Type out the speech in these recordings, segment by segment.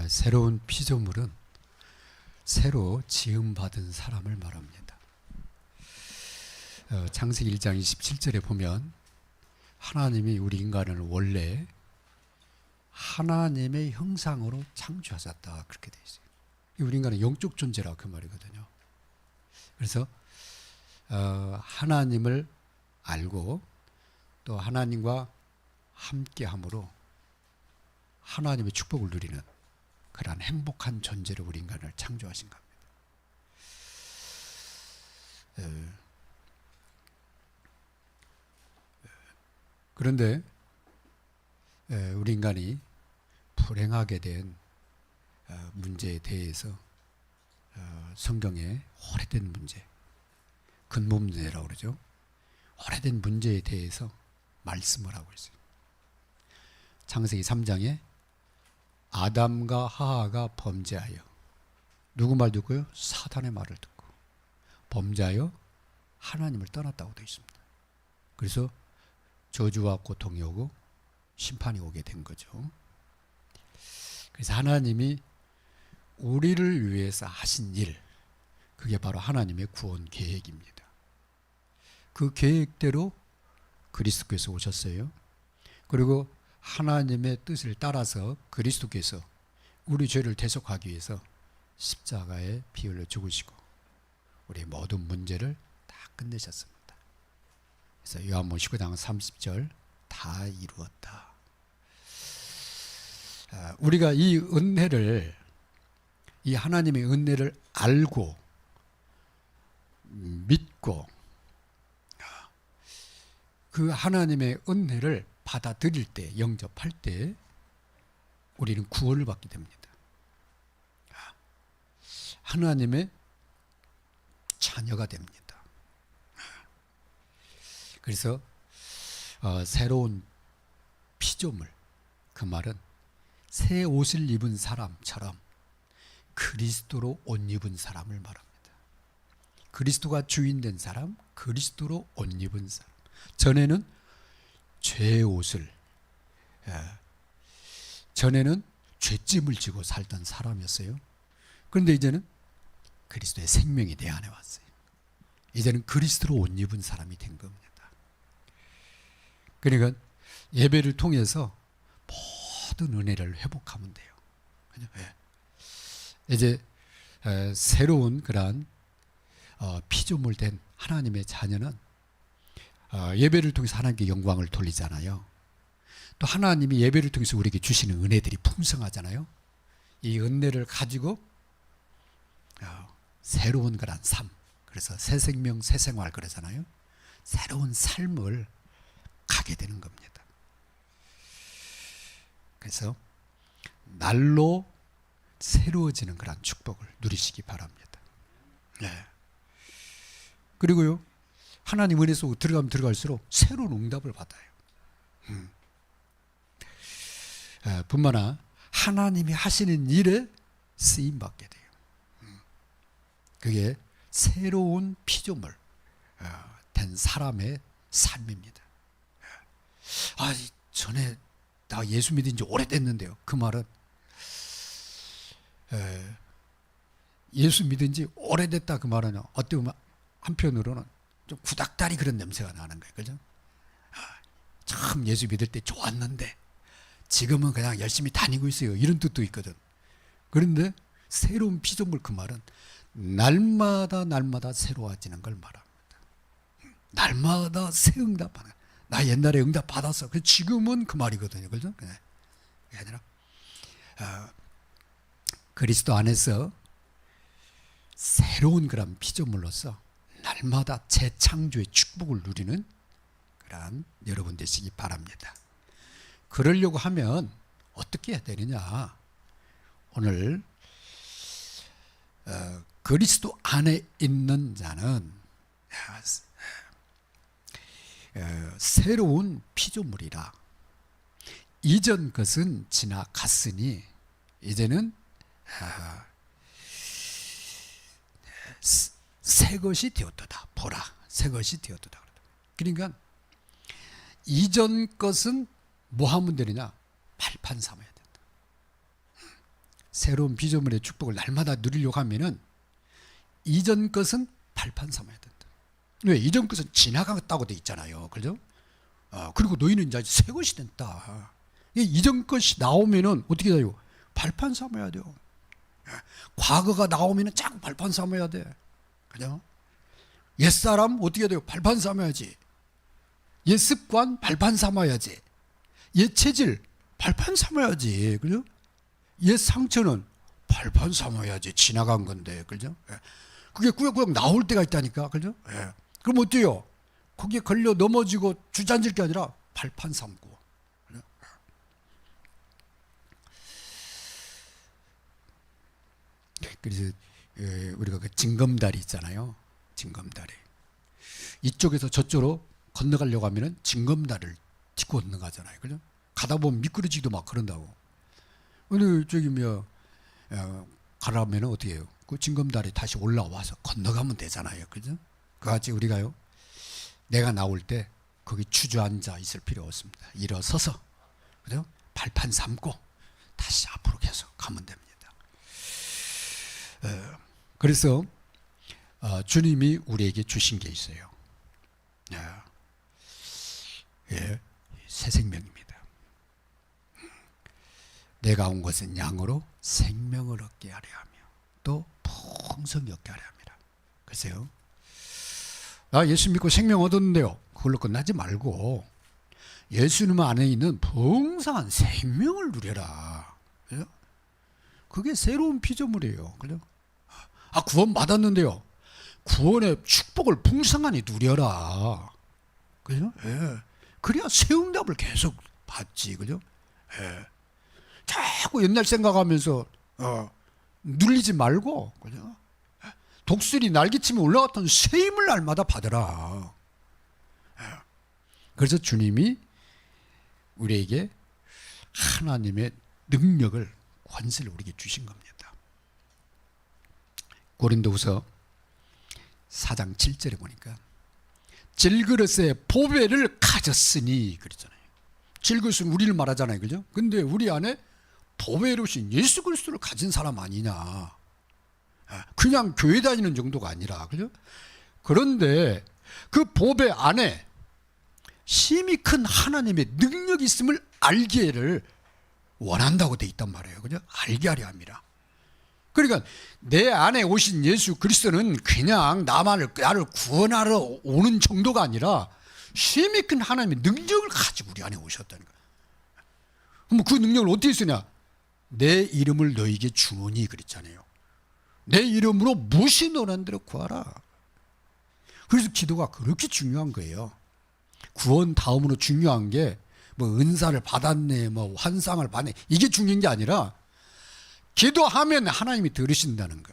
새로운 피조물은 새로 지음받은 사람을 말합니다. 창세기 1장 27절에 보면 하나님이 우리 인간을 원래 하나님의 형상으로 창조하셨다 그렇게 되어 있어요. 우리 인간은 영적 존재라 그 말이거든요. 그래서 하나님을 알고 또 하나님과 함께함으로 하나님의 축복을 누리는 그러한 행복한 존재로 우리 인간을 창조하신 겁니다. 그런데 우리 인간이 불행하게 된 문제에 대해서 성경에 오래된 문제, 근본 문제라고 그러죠. 오래된 문제에 대해서 말씀을 하고 있어요. 창세기 3장에 아담과 하하가 범죄하여 누구 말 듣고요? 사단의 말을 듣고 범죄하여 하나님을 떠났다고 되어 있습니다. 그래서 저주와 고통이 오고 심판이 오게 된 거죠. 그래서 하나님이 우리를 위해서 하신 일, 그게 바로 하나님의 구원 계획입니다. 그 계획대로 그리스도께서 오셨어요. 그리고 하나님의 뜻을 따라서 그리스도께서 우리 죄를 대속하기 위해서 십자가에 피 흘려 죽으시고 우리의 모든 문제를 다 끝내셨습니다. 그래서 요한복음 19장 30절 다 이루었다. 우리가 이 은혜를, 이 하나님의 은혜를 알고 믿고 그 하나님의 은혜를 받아들일 때, 영접할 때 우리는 구원을 받게 됩니다. 하나님의 자녀가 됩니다. 그래서 새로운 피조물, 그 말은 새 옷을 입은 사람처럼 그리스도로 옷 입은 사람을 말합니다. 그리스도가 주인 된 사람, 그리스도로 옷 입은 사람. 전에는 죄의 옷을, 전에는 죄짐을 지고 살던 사람이었어요. 그런데 이제는 그리스도의 생명이 내 안에 왔어요. 이제는 그리스도로 옷 입은 사람이 된 겁니다. 그러니까 예배를 통해서 모든 은혜를 회복하면 돼요. 이제 새로운 그러한 피조물 된 하나님의 자녀는 예배를 통해서 하나님께 영광을 돌리잖아요. 또 하나님이 예배를 통해서 우리에게 주시는 은혜들이 풍성하잖아요. 이 은혜를 가지고 새로운 그런 삶, 그래서 새 생명 새 생활 그러잖아요. 새로운 삶을 가게 되는 겁니다. 그래서 날로 새로워지는 그런 축복을 누리시기 바랍니다. 네. 그리고요, 하나님 은혜 속으로 들어가면 들어갈수록 새로운 응답을 받아요. 뿐만 아니라 하나님이 하시는 일에 쓰임받게 돼요. 그게 새로운 피조물 된 사람의 삶입니다. 전에 나 예수 믿은 지 오래됐는데요. 그 말은 예수 믿은 지 오래됐다 그 말은 어떻게 보면 한편으로는 좀 구닥다리 그런 냄새가 나는 거예요. 그죠? 참 예수 믿을 때 좋았는데 지금은 그냥 열심히 다니고 있어요. 이런 뜻도 있거든. 그런데 새로운 피조물 그 말은 날마다 새로워지는 걸 말합니다. 날마다 새 응답하는. 나 옛날에 응답 받았어. 지금은 그 말이거든요. 그죠? 그게 아니라 그리스도 안에서 새로운 그런 피조물로서 날마다 재창조의 축복을 누리는 그런 여러분 되시기 바랍니다. 그러려고 하면 어떻게 해야 되느냐? 오늘 그리스도 안에 있는 자는 새로운 피조물이라 이전 것은 지나갔으니 이제는 새 것이 되었도다. 보라, 새 것이 되었도다. 그러니까 이전 것은 뭐 하면 되느냐? 발판 삼아야 된다. 새로운 피조물의 축복을 날마다 누리려고 하면은 이전 것은 발판 삼아야 된다. 왜? 이전 것은 지나갔다고 돼 있잖아요. 그죠? 그리고 너희는 이제 새 것이 됐다. 이전 것이 나오면은 어떻게 돼요? 발판 삼아야 돼요. 과거가 나오면은 자꾸 발판 삼아야 돼. 그죠? 옛사람 어떻게 돼요? 발판 삼아야지. 옛 습관 발판 삼아야지. 옛 체질 발판 삼아야지. 그죠? 옛 상처는 발판 삼아야지. 지나간 건데. 그죠? 그게 꾸역꾸역 나올 때가 있다니까. 그죠? 그럼 어때요? 거기에 걸려 넘어지고 주저앉을 게 아니라 발판 삼고. 그죠? 그래서 우리가 그 징검다리 있잖아요. 징검다리. 이쪽에서 저쪽으로 건너가려고 하면은 징검다리를 짚고 건너가잖아요. 그죠? 가다 보면 미끄러지기도 막 그런다고. 근데 저기 가라면은 어떻게 해요? 그 징검다리 다시 올라와서 건너가면 되잖아요. 그죠? 그같이 우리가요. 내가 나올 때 거기 주저앉아 있을 필요 없습니다. 일어서서 그죠? 발판 삼고 다시 앞으로 계속 가면 됩니다. 그래서 주님이 우리에게 주신 게 있어요. 새 생명입니다. 내가 온 것은 양으로 생명을 얻게 하려 하며 또 풍성히 얻게 하려 합니다. 글쎄요. 나 예수 믿고 생명 얻었는데요. 그걸로 끝나지 말고 예수님 안에 있는 풍성한 생명을 누려라. 그죠? 그게 새로운 피조물이에요. 그죠? 구원 받았는데요. 구원의 축복을 풍성하니 누려라. 그죠? 그래야 새 응답을 계속 받지. 그죠? 자꾸 옛날 생각하면서 눌리지 말고, 그죠? 독수리 날개치면 올라갔던 새 힘을 날마다 받으라. 그래서 주님이 우리에게 하나님의 능력을, 권세를 우리에게 주신 겁니다. 고린도후서 4장 7절에 보니까 질그릇에 보배를 가졌으니 그랬잖아요. 질그릇은 우리를 말하잖아요. 그죠? 근데 우리 안에 보배로신 예수 그리스도를 가진 사람 아니냐. 그냥 교회 다니는 정도가 아니라. 그죠? 그런데 그 보배 안에 힘이 큰 하나님의 능력이 있음을 알기를 원한다고 돼 있단 말이에요. 그죠? 알게 하려 합니다. 그러니까 내 안에 오신 예수 그리스도는 그냥 나를 구원하러 오는 정도가 아니라 힘이 큰 하나님의 능력을 가지고 우리 안에 오셨다는 거예요. 그럼 그 능력을 어떻게 쓰냐? 내 이름을 너에게 주노니 그랬잖아요. 내 이름으로 무엇이 너란 대로 구하라. 그래서 기도가 그렇게 중요한 거예요. 구원 다음으로 중요한 게 뭐 은사를 받았네, 뭐 환상을 받네, 이게 중요한 게 아니라 기도하면 하나님이 들으신다는 거.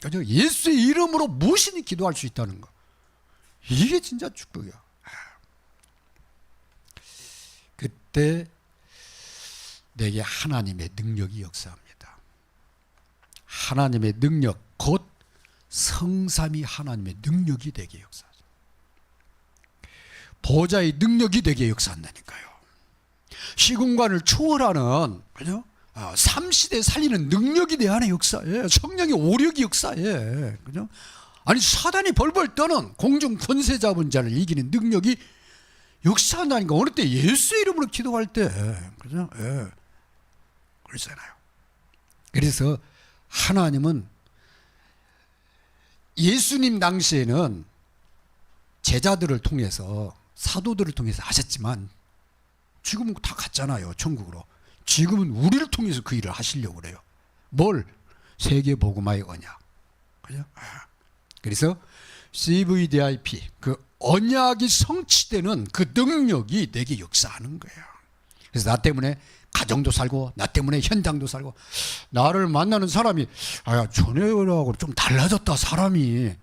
그죠? 예수의 이름으로 무엇이든 기도할 수 있다는 거. 이게 진짜 축복이야. 그때 내게 하나님의 능력이 역사합니다. 하나님의 능력, 곧 성삼위 하나님의 능력이 되게 역사하죠. 보좌의 능력이 되게 역사한다니까요. 시공간을 초월하는, 그죠? 삼시대 살리는 능력이 내 안에 역사해. 성령의 오력이 역사해. 그죠? 아니, 사단이 벌벌 떠는 공중 권세 잡은 자를 이기는 능력이 역사한다니까. 어느 때 예수의 이름으로 기도할 때. 그죠? 그러잖아요. 그래서 하나님은 예수님 당시에는 제자들을 통해서, 사도들을 통해서 하셨지만 지금은 다 갔잖아요. 천국으로. 지금은 우리를 통해서 그 일을 하시려고 그래요. 뭘? 세계 복음화의 언약. 그죠? 그래서 CVDIP, 그 언약이 성취되는 그 능력이 내게 역사하는 거예요. 그래서 나 때문에 가정도 살고, 나 때문에 현장도 살고, 나를 만나는 사람이, 전에하고 좀 달라졌다, 사람이.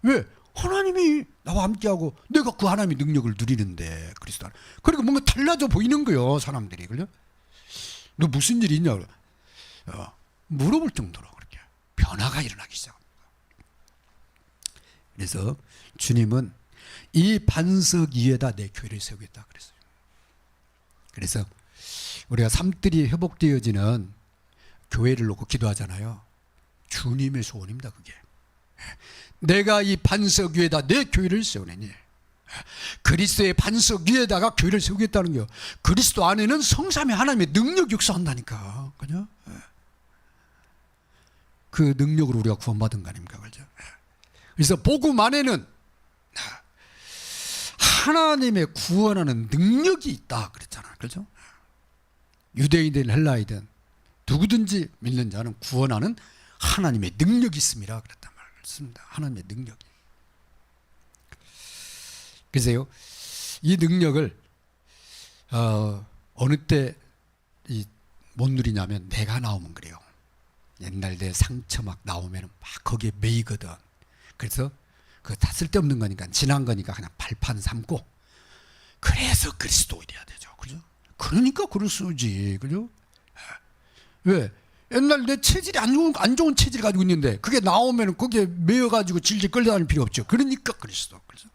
왜? 하나님이 나와 함께하고 내가 그 하나님의 능력을 누리는데, 그리스도. 그러니까 뭔가 달라져 보이는 거예요, 사람들이. 그죠? 너 무슨 일이 있냐? 물어볼 정도로 그렇게 변화가 일어나기 시작합니다. 그래서 주님은 이 반석 위에다 내 교회를 세우겠다 그랬어요. 그래서 우리가 삶들이 회복되어지는 교회를 놓고 기도하잖아요. 주님의 소원입니다. 그게. 내가 이 반석 위에다 내 교회를 세우느니, 그리스도의 반석 위에다가 교회를 세우겠다는 거예요. 그리스도 안에는 성삼위 하나님의 능력이 역사한다니까. 그죠? 그 능력으로 우리가 구원받은 거 아닙니까? 그죠? 그래서 복음 안에는 하나님의 구원하는 능력이 있다 그랬잖아요. 그죠? 유대인이든 헬라이든 누구든지 믿는 자는 구원하는 하나님의 능력이 있습니다. 그랬단 말입니다. 하나님의 능력이. 그래서요, 이 능력을 어느 때 못 누리냐면 내가 나오면 그래요. 옛날 내 상처 막 나오면 막 거기에 매이거든. 그래서 그거 다 쓸데없는 거니까, 지난 거니까 그냥 발판 삼고, 그래서 그리스도인이어야 되죠. 그죠? 그러니까 글을 쓰지. 그죠? 왜? 옛날 내 체질이 안 좋은 체질 가지고 있는데 그게 나오면 거기에 매여가지고 질질 끌려다닐 필요 없죠. 그러니까 그리스도. 그래서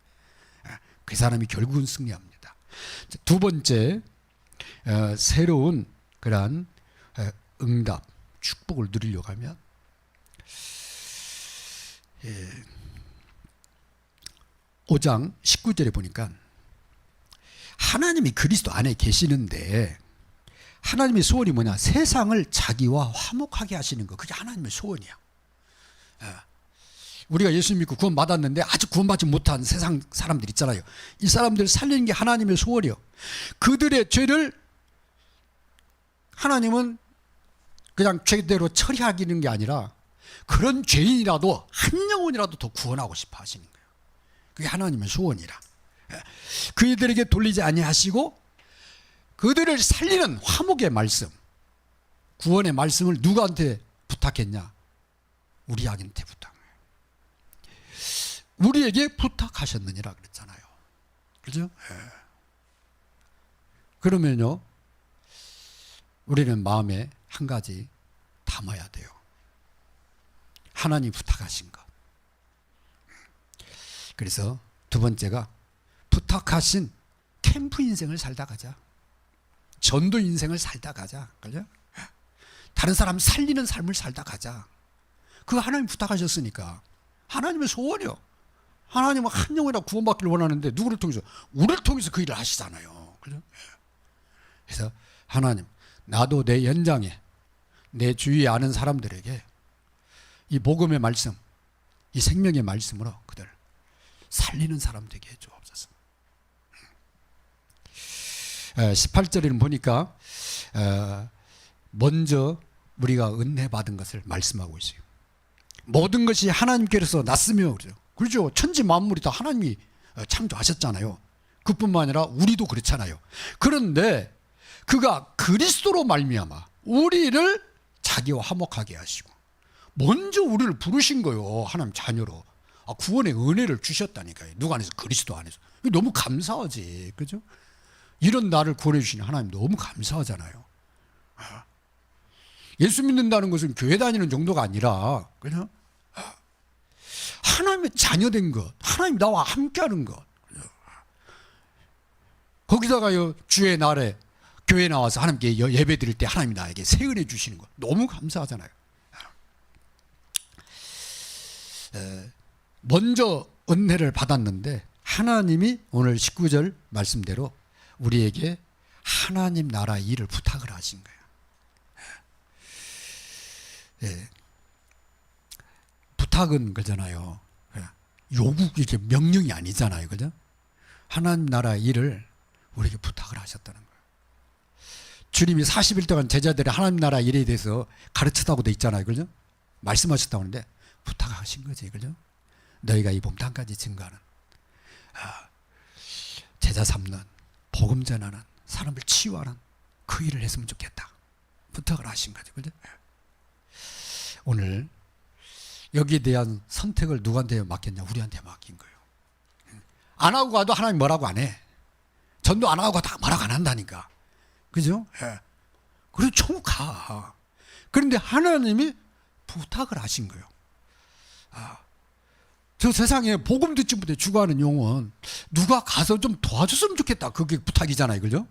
그 사람이 결국은 승리합니다. 두 번째, 새로운 그러한 응답, 축복을 누리려고 하면, 5장 19절에 보니까 하나님이 그리스도 안에 계시는데, 하나님의 소원이 뭐냐? 세상을 자기와 화목하게 하시는 거. 그게 하나님의 소원이야. 우리가 예수 믿고 구원 받았는데 아직 구원받지 못한 세상 사람들 있잖아요. 이 사람들 살리는 게 하나님의 소원이요. 그들의 죄를 하나님은 그냥 죄대로 처리하기는 게 아니라, 그런 죄인이라도 한 영혼이라도 더 구원하고 싶어 하시는 거예요. 그게 하나님의 소원이라. 그들에게 돌리지 아니하시고 그들을 살리는 화목의 말씀, 구원의 말씀을 누구한테 부탁했냐? 우리에게 부탁. 우리에게 부탁하셨느니라 그랬잖아요. 그죠? 그러면요, 우리는 마음에 한 가지 담아야 돼요. 하나님 부탁하신 것. 그래서 두 번째가 부탁하신 캠프 인생을 살다 가자. 전도 인생을 살다 가자. 그죠? 다른 사람 살리는 삶을 살다 가자. 그거 하나님 부탁하셨으니까. 하나님의 소원이요. 하나님은 한 영혼이라 구원받기를 원하는데 누구를 통해서? 우리를 통해서 그 일을 하시잖아요. 그죠? 그래서 하나님, 나도 내 연장에, 내 주위에 아는 사람들에게 이 복음의 말씀, 이 생명의 말씀으로 그들 살리는 사람 되게 해주옵소서. 18절에는 보니까 먼저 우리가 은혜 받은 것을 말씀하고 있어요. 모든 것이 하나님께서 났으며, 그렇죠? 천지 만물이 다 하나님이 창조하셨잖아요. 그뿐만 아니라 우리도 그렇잖아요. 그런데 그가 그리스도로 말미암아 우리를 자기와 화목하게 하시고 먼저 우리를 부르신 거요. 하나님 자녀로. 구원의 은혜를 주셨다니까요. 누가 안에서? 그리스도 안에서. 너무 감사하지. 그죠? 이런 나를 구원해 주시는 하나님 너무 감사하잖아요. 예수 믿는다는 것은 교회 다니는 정도가 아니라, 그죠? 하나님의 자녀된 것, 하나님 나와 함께하는 것. 거기다가요, 주의 날에 교회 나와서 하나님께 예배 드릴 때 하나님이 나에게 새 은혜 주시는 것 너무 감사하잖아요. 먼저 은혜를 받았는데 하나님이 오늘 19절 말씀대로 우리에게 하나님 나라 일을 부탁을 하신 거예요. 부탁은 그잖아요. 요구, 이게 명령이 아니잖아요. 그죠? 하나님 나라 일을 우리에게 부탁을 하셨다는 거예요. 주님이 40일 동안 제자들의 하나님 나라 일에 대해서 가르쳤다고 돼 있잖아요. 그죠? 말씀하셨다고 하는데 부탁하신 거지. 그죠? 너희가 이 봄 땅까지 증거하는, 제자 삼는, 복음 전하는, 사람을 치유하는 그 일을 했으면 좋겠다. 부탁을 하신 거죠. 그죠? 오늘 여기에 대한 선택을 누구한테 맡겼냐? 우리한테 맡긴 거예요. 안 하고 가도 하나님 뭐라고 안 해. 전도 안 하고 다 뭐라고 안 한다니까. 그죠? 그래서 천국 가. 그런데 하나님이 부탁을 하신 거예요. 저 세상에 복음 듣지 못해 죽어가는 영혼 누가 가서 좀 도와줬으면 좋겠다. 그게 부탁이잖아요. 그죠?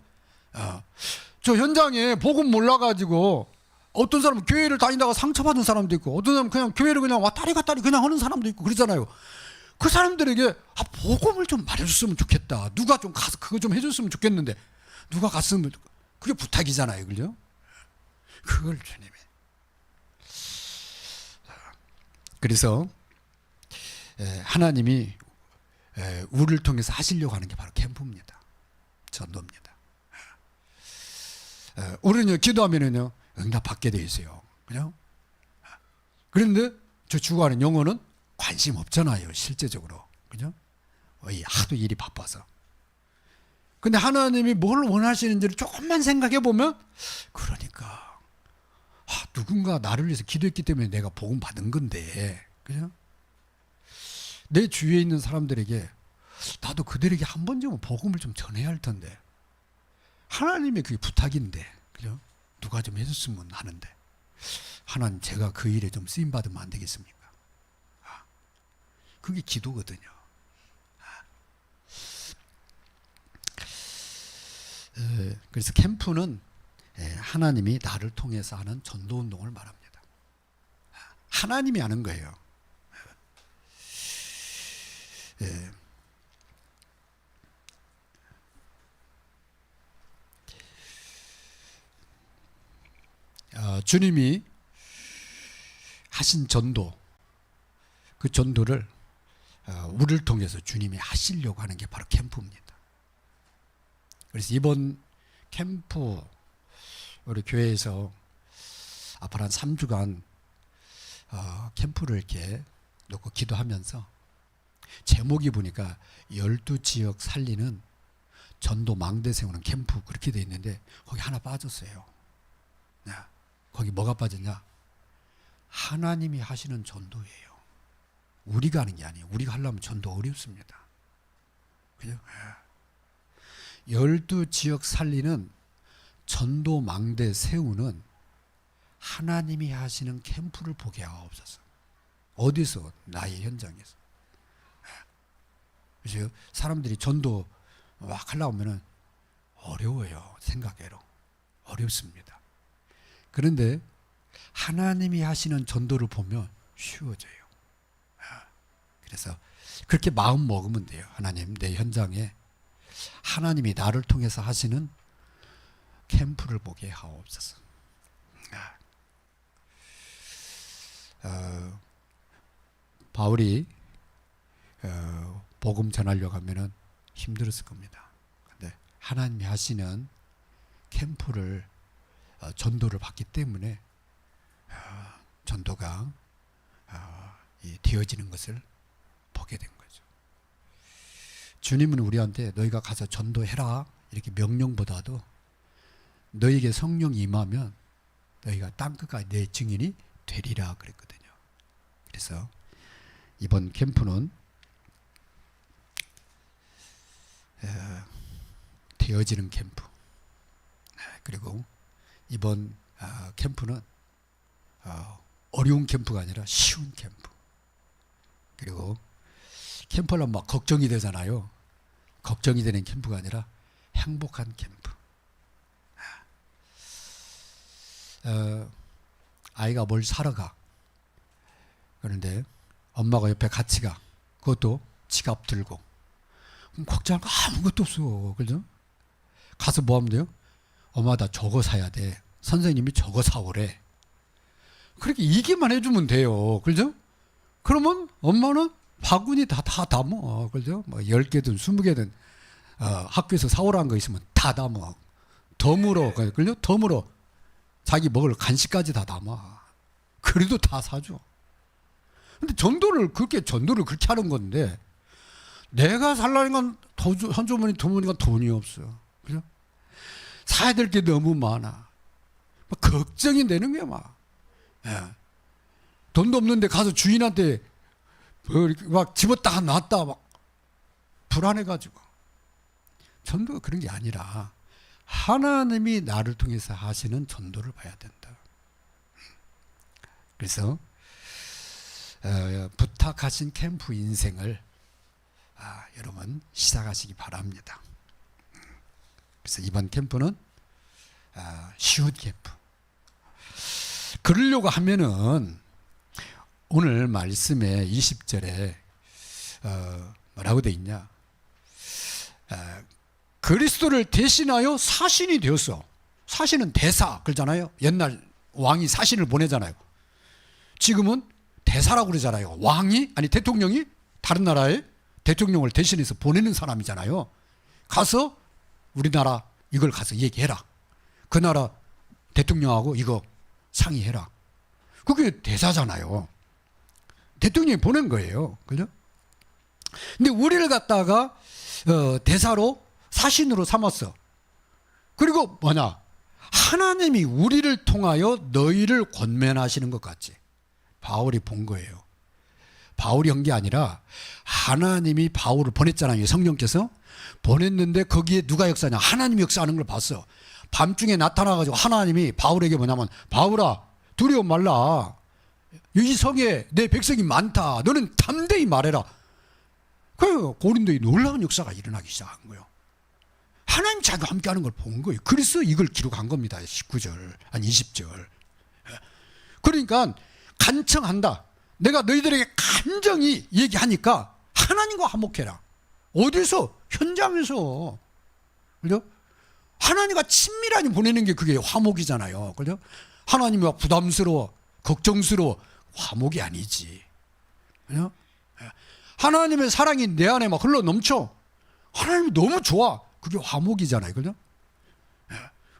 저 현장에 복음 몰라가지고 어떤 사람은 교회를 다니다가 상처받은 사람도 있고, 어떤 사람은 그냥 교회를 그냥 왔다리 갔다리 그냥 하는 사람도 있고 그러잖아요. 그 사람들에게 복음을 좀 말해줬으면 좋겠다. 누가 좀 가서 그거 좀 해줬으면 좋겠는데 누가 갔으면, 그게 부탁이잖아요, 그죠? 그걸 주님이. 그래서 하나님이 우리를 통해서 하시려고 하는 게 바로 캠프입니다. 전도입니다. 우리는 기도하면은요 응답 받게 돼 있어요. 그죠? 그런데 저 죽어가는 영혼은 관심 없잖아요, 실제적으로. 그죠? 하도 일이 바빠서. 근데 하나님이 뭘 원하시는지를 조금만 생각해 보면, 그러니까 누군가 나를 위해서 기도했기 때문에 내가 복음 받은 건데, 그죠? 내 주위에 있는 사람들에게 나도 그들에게 한 번쯤은 복음을 좀 전해야 할 텐데, 하나님의 그게 부탁인데, 그죠? 누가 좀 해줬으면 하는데, 하나님 제가 그 일에 좀 쓰임 받으면 안 되겠습니까? 그게 기도거든요. 그래서 캠프는 하나님이 나를 통해서 하는 전도 운동을 말합니다. 하나님이 하는 거예요. 주님이 하신 전도, 그 전도를 우리를 통해서 주님이 하시려고 하는 게 바로 캠프입니다. 그래서 이번 캠프, 우리 교회에서 앞으로 한 3주간 캠프를 이렇게 놓고 기도하면서 제목이 보니까 12지역 살리는 전도 망대 세우는 캠프, 그렇게 돼 있는데 거기 하나 빠졌어요. 거기 뭐가 빠졌냐? 하나님이 하시는 전도예요. 우리가 하는 게 아니에요. 우리가 하려면 전도 어렵습니다. 그죠? 12지역 살리는 전도 망대 세우는 하나님이 하시는 캠프를 보게 하옵소서. 어디서? 나의 현장에서. 그래서 사람들이 전도 막 하려고 하면은 어려워요. 생각외로. 어렵습니다. 그런데 하나님이 하시는 전도를 보면 쉬워져요. 그래서 그렇게 마음 먹으면 돼요. 하나님, 내 현장에 하나님이 나를 통해서 하시는 캠프를 보게 하옵소서. 바울이 복음 전하려고 하면은 힘들었을 겁니다. 근데 하나님이 하시는 캠프를 전도를 받기 때문에 전도가 되어지는 것을 보게 된 거죠. 주님은 우리한테 너희가 가서 전도해라 이렇게 명령보다도 너희에게 성령이 임하면 너희가 땅끝까지 내 증인이 되리라 그랬거든요. 그래서 이번 캠프는 되어지는 캠프, 그리고 이번 캠프는 어려운 캠프가 아니라 쉬운 캠프, 그리고 캠프는 막 걱정이 되잖아요. 걱정이 되는 캠프가 아니라 행복한 캠프. 아이가 뭘 사러 가. 그런데 엄마가 옆에 같이 가. 그것도 지갑 들고. 그럼 걱정할 거 아무것도 없어. 그죠? 가서 뭐 하면 돼요? 엄마 나 저거 사야 돼. 선생님이 저거 사오래. 그렇게 얘기만 해주면 돼요. 그죠? 그러면 엄마는 바구니 다 담어. 그죠? 뭐 10개든 20개든 학교에서 사오라는 거 있으면 다 담어. 덤으로, 그죠? 덤으로 자기 먹을 간식까지 다 담아. 그래도 다 사줘. 근데 전도를 그렇게 하는 건데, 내가 살라는 건 한 주머니 두 주머니가 돈이 없어. 그죠? 사야 될 게 너무 많아. 막 걱정이 되는 거야, 막. 예. 돈도 없는데 가서 주인한테 막 집었다가 놨다 막 불안해가지고. 전도가 그런 게 아니라 하나님이 나를 통해서 하시는 전도를 봐야 된다. 그래서 부탁하신 캠프 인생을 여러분 시작하시기 바랍니다. 그래서 이번 캠프는 쉬운 캠프. 그러려고 하면은 오늘 말씀에 20절에 뭐라고 돼 있냐? 그리스도를 대신하여 사신이 되었어. 사신은 대사 그러잖아요. 옛날 왕이 사신을 보내잖아요. 지금은 대사라고 그러잖아요. 왕이 아니 대통령이 다른 나라에 대통령을 대신해서 보내는 사람이잖아요. 가서 우리나라 이걸 가서 얘기해라. 그 나라 대통령하고 이거 상의해라. 그게 대사잖아요. 대통령이 보낸 거예요. 그죠? 근데 우리를 갖다가 대사로 사신으로 삼았어. 그리고 뭐냐? 하나님이 우리를 통하여 너희를 권면하시는 것 같지. 바울이 본 거예요. 바울이 한 게 아니라 하나님이 바울을 보냈잖아요. 성령께서 보냈는데 거기에 누가 역사하냐? 하나님이 역사하는 걸 봤어. 밤중에 나타나가지고 하나님이 바울에게 뭐냐면, 바울아 두려워 말라. 이 성에 내 백성이 많다. 너는 담대히 말해라. 그 고린도에 놀라운 역사가 일어나기 시작한 거예요. 하나님 자기가 함께하는 걸 본 거예요. 그래서 이걸 기록한 겁니다. 19절 아니 20절. 그러니까 간청한다. 내가 너희들에게 간정히 얘기하니까 하나님과 화목해라. 어디서? 현장에서. 그죠? 하나님과 친밀하게 보내는 게 그게 화목이잖아요. 그죠? 하나님과 부담스러워, 걱정스러워, 화목이 아니지. 그죠? 하나님의 사랑이 내 안에 막 흘러 넘쳐. 하나님이 너무 좋아. 그게 화목이잖아요. 그죠?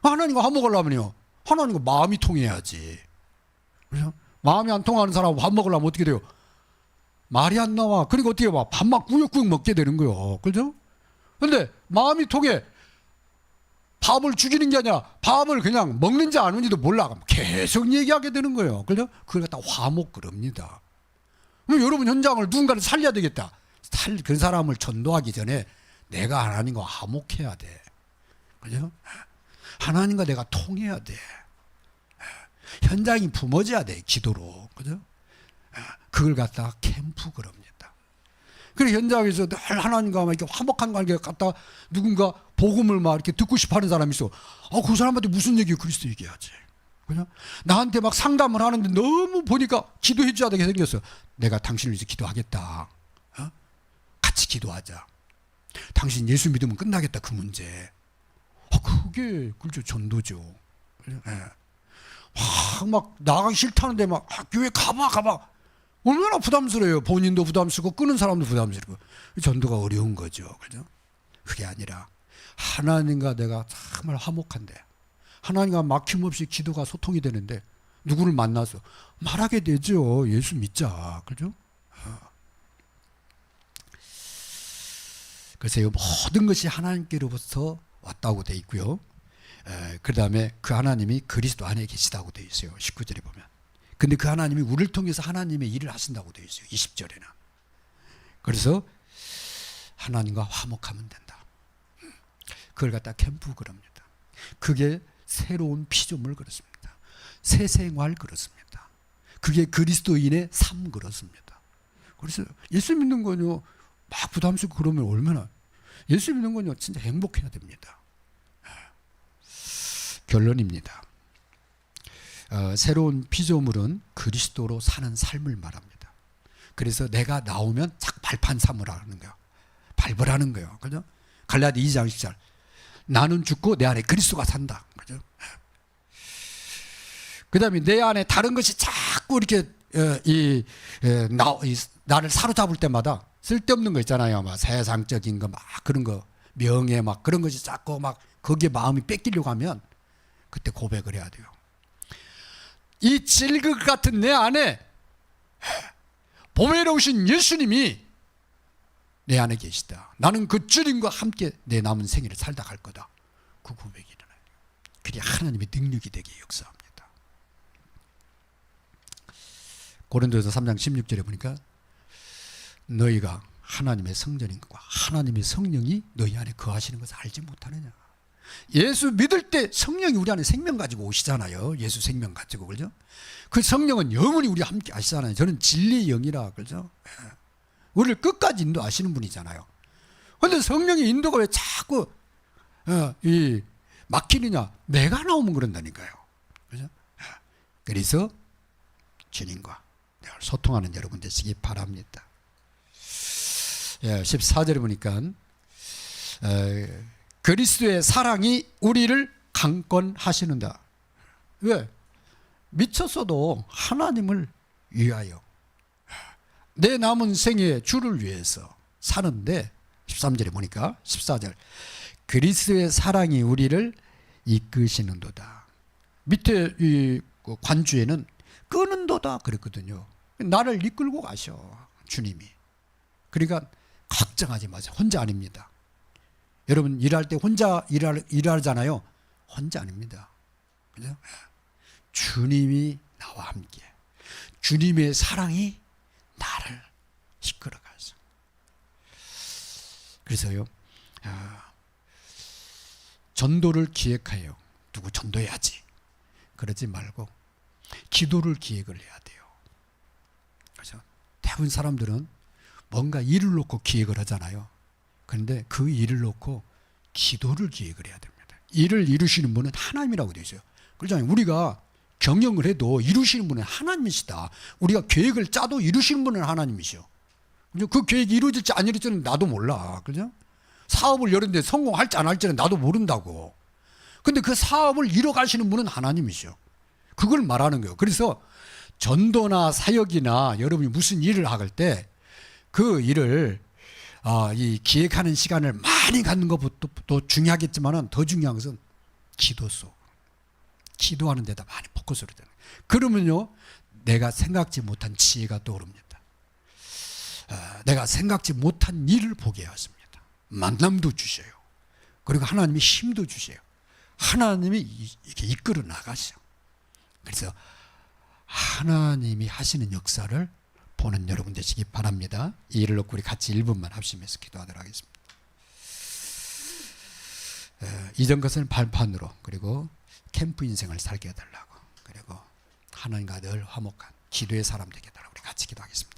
하나님과 화목하려면요, 하나님과 마음이 통해야지. 그죠? 마음이 안 통하는 사람하고 밥 먹으려면 어떻게 돼요? 말이 안 나와. 그러니까 어떻게 봐? 밥만 꾸역꾸역 먹게 되는 거예요. 그죠? 근데 마음이 통해. 밥을 죽이는 게 아니라 밥을 그냥 먹는지 안 먹는지도 몰라. 계속 얘기하게 되는 거예요. 그죠? 그걸 갖다 화목 그럽니다. 그럼 여러분 현장을 누군가를 살려야 되겠다. 그 사람을 전도하기 전에 내가 하나님과 화목해야 돼. 그죠? 하나님과 내가 통해야 돼. 현장이 붐어져야 돼. 기도로. 그죠? 그걸 갖다가 캠프 그럽니다. 그래 현장에서 늘 하나님과 막 이렇게 화목한 관계를 갖다 누군가 복음을 막 이렇게 듣고 싶어 하는 사람이 있어. 그 사람한테 무슨 얘기? 그리스도 얘기하지. 그죠? 나한테 막 상담을 하는데 너무 보니까 기도해 줘야 되게 생겼어. 내가 당신을 위해서 기도하겠다. 같이 기도하자. 당신 예수 믿으면 끝나겠다 그 문제. 그게 그죠 전도죠. 막 나가기 싫다는데 막 교회 가봐. 얼마나 부담스러워요. 본인도 부담스럽고 끄는 사람도 부담스럽고. 전도가 어려운 거죠. 그죠? 그게 아니라 하나님과 내가 정말 화목한데, 하나님과 막힘없이 기도가 소통이 되는데 누구를 만나서 말하게 되죠. 예수 믿자. 그죠? 그래서 모든 것이 하나님께로부터 왔다고 돼 있고요. 그 다음에 그 하나님이 그리스도 안에 계시다고 돼 있어요. 19절에 보면. 근데 그 하나님이 우리를 통해서 하나님의 일을 하신다고 되어 있어요. 20절에는. 그래서 하나님과 화목하면 된다. 그걸 갖다 캠프 그럽니다. 그게 새로운 피조물 그렇습니다. 새 생활 그렇습니다. 그게 그리스도인의 삶 그렇습니다. 그래서 예수 믿는 건요, 막 부담스럽고 그러면 얼마나, 예수 믿는 건요 진짜 행복해야 됩니다. 결론입니다. 새로운 피조물은 그리스도로 사는 삶을 말합니다. 그래서 내가 나오면 착 발판 삼으라는 거예요. 밟으라는 거예요. 그죠? 갈라디 2장 10절. 나는 죽고 내 안에 그리스도가 산다. 그죠? 그 다음에 내 안에 다른 것이 자꾸 이렇게 나를 사로잡을 때마다 쓸데없는 거 있잖아요. 막 세상적인 거 막 그런 거, 명예 막 그런 것이 자꾸 막 거기에 마음이 뺏기려고 하면 그때 고백을 해야 돼요. 이 질극 같은 내 안에 보배로 오신 예수님이 내 안에 계시다. 나는 그 주님과 함께 내 남은 생애를 살다 갈 거다. 그 고백이 일어나요. 그게 하나님의 능력이 되게 역사합니다. 고린도서 3장 16절에 보니까 너희가 하나님의 성전인 것과 하나님의 성령이 너희 안에 거하시는 것을 알지 못하느냐. 예수 믿을 때 성령이 우리 안에 생명 가지고 오시잖아요. 예수 생명 가지고. 그죠? 그 성령은 영원히 우리 함께 하시잖아요. 저는 진리의 영이라. 그죠? 우리를 끝까지 인도하시는 분이잖아요. 그런데 성령의 인도가 왜 자꾸 막히느냐? 내가 나오면 그런다니까요. 그죠? 그래서 주님과 늘 소통하는 여러분 되시기 바랍니다. 14절에 보니까 그리스도의 사랑이 우리를 강권하시는다. 왜? 미쳤어도 하나님을 위하여 내 남은 생에 주를 위해서 사는데 13절에 보니까 14절 그리스도의 사랑이 우리를 이끄시는도다. 밑에 이 관주에는 끄는도다 그랬거든요. 나를 이끌고 가셔 주님이. 그러니까 걱정하지 마세요. 혼자 아닙니다. 여러분 일할 때 혼자 일하잖아요. 혼자 아닙니다. 그죠? 주님이 나와 함께 주님의 사랑이 나를 이끌어가서. 그래서요 전도를 기획해요. 누구 전도해야지 그러지 말고 기도를 기획을 해야 돼요. 그래서 대부분 사람들은 뭔가 일을 놓고 기획을 하잖아요. 그런데 그 일을 놓고 기도를 기획을 해야 됩니다. 일을 이루시는 분은 하나님이라고 되어 있어요. 그렇잖아요. 우리가 경영을 해도 이루시는 분은 하나님이시다. 우리가 계획을 짜도 이루시는 분은 하나님이시오. 그 계획이 이루어질지 안 이루어질지는 나도 몰라. 그죠? 사업을 여는데 성공할지 안 할지는 나도 모른다고. 근데 그 사업을 이뤄가시는 분은 하나님이시오. 그걸 말하는 거예요. 그래서 전도나 사역이나 여러분이 무슨 일을 할 때 그 일을 이 기획하는 시간을 많이 갖는 것도 중요하겠지만 더 중요한 것은 기도 속. 기도하는 데다 많이 포커스를 되는 거예요. 그러면요 내가 생각지 못한 지혜가 떠오릅니다. 내가 생각지 못한 일을 보게 하십니다. 만남도 주셔요. 그리고 하나님이 힘도 주셔요. 하나님이 이렇게 이끌어 나가셔. 그래서 하나님이 하시는 역사를 보는 여러분 되시기 바랍니다. 이 일을 놓고 우리 같이 1분만 합심해서 기도하도록 하겠습니다. 이전 것은 발판으로 그리고 캠프 인생을 살게 해달라고 그리고 하나님과 늘 화목한 기도의 사람 되게 해달라고 우리 같이 기도하겠습니다.